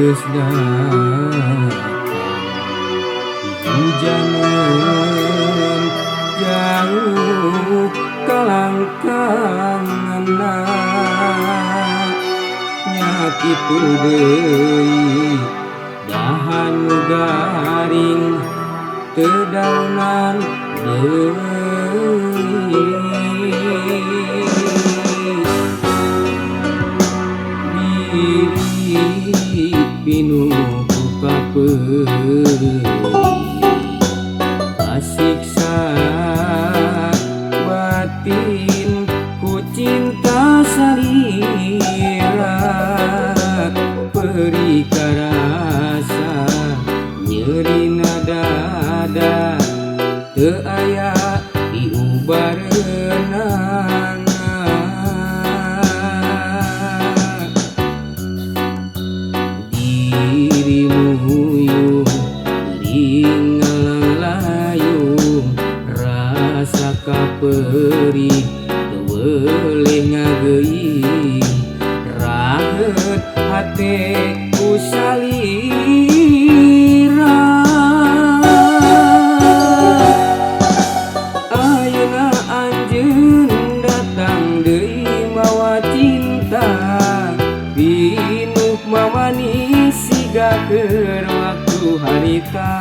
geus datang hujanan jauh kalangkanganna nya kitu deui dahan nu garing teu daunan deui diri pinuh kapeuli asiksa batin ku cinta salira perika rasa nyerina dada teu aya diubareunana dirimu yung geuring ngalang-layung rasa kaperih teu weuleh ngageuing raheut hate ku salira ayeuna anjeun datang deui mawa cinta pinuh mamani siga keur waktu harita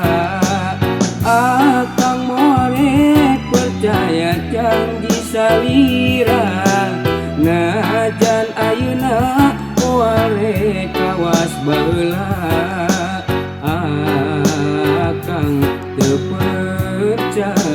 akang moal percaya janji salira najan ayeuna moal kawas baheula akang teu percaya.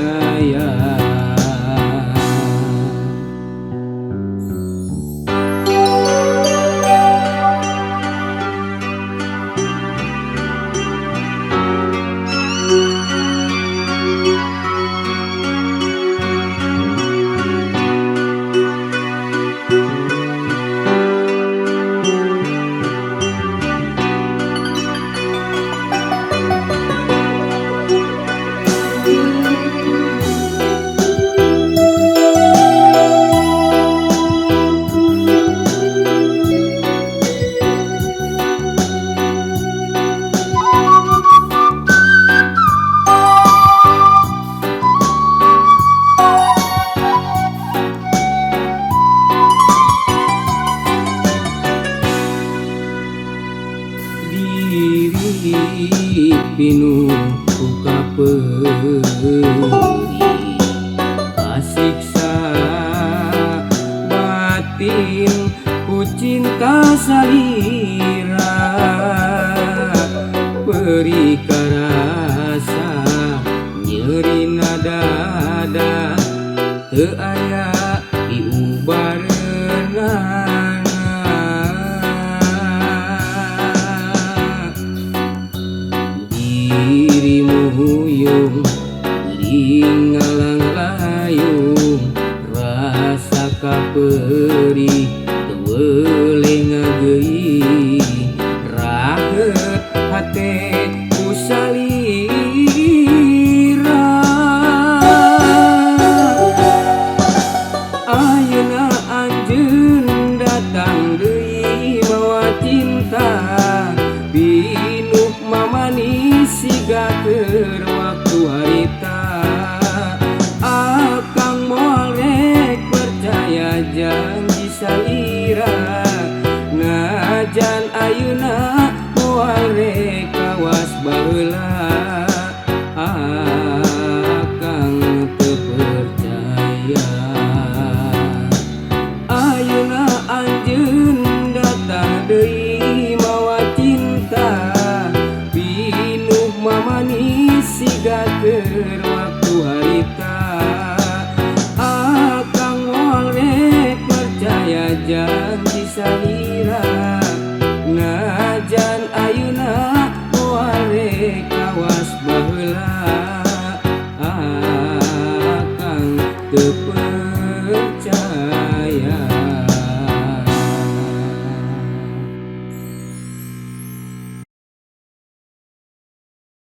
Diri pinuh ku kapeuli asiksa batin ku cinta salira perika rasa nyerina dada teu aya diubareunana dirimu yung geuring ngalang-layung rasa kaperih teu weuleh ngageuing raheut hate ku salira ayeuna anjeun datang deui mawa cinta pinuh mamani siga keur waktu harita akang moal percaya janji salira najan ayeuna moal kawas baheula akang teu percaya ayeuna anjeun datang deui mawa cinta mamani siga keur waktu harita akang moal percaya janji salira najan ayeuna moal kawas baheula akang teu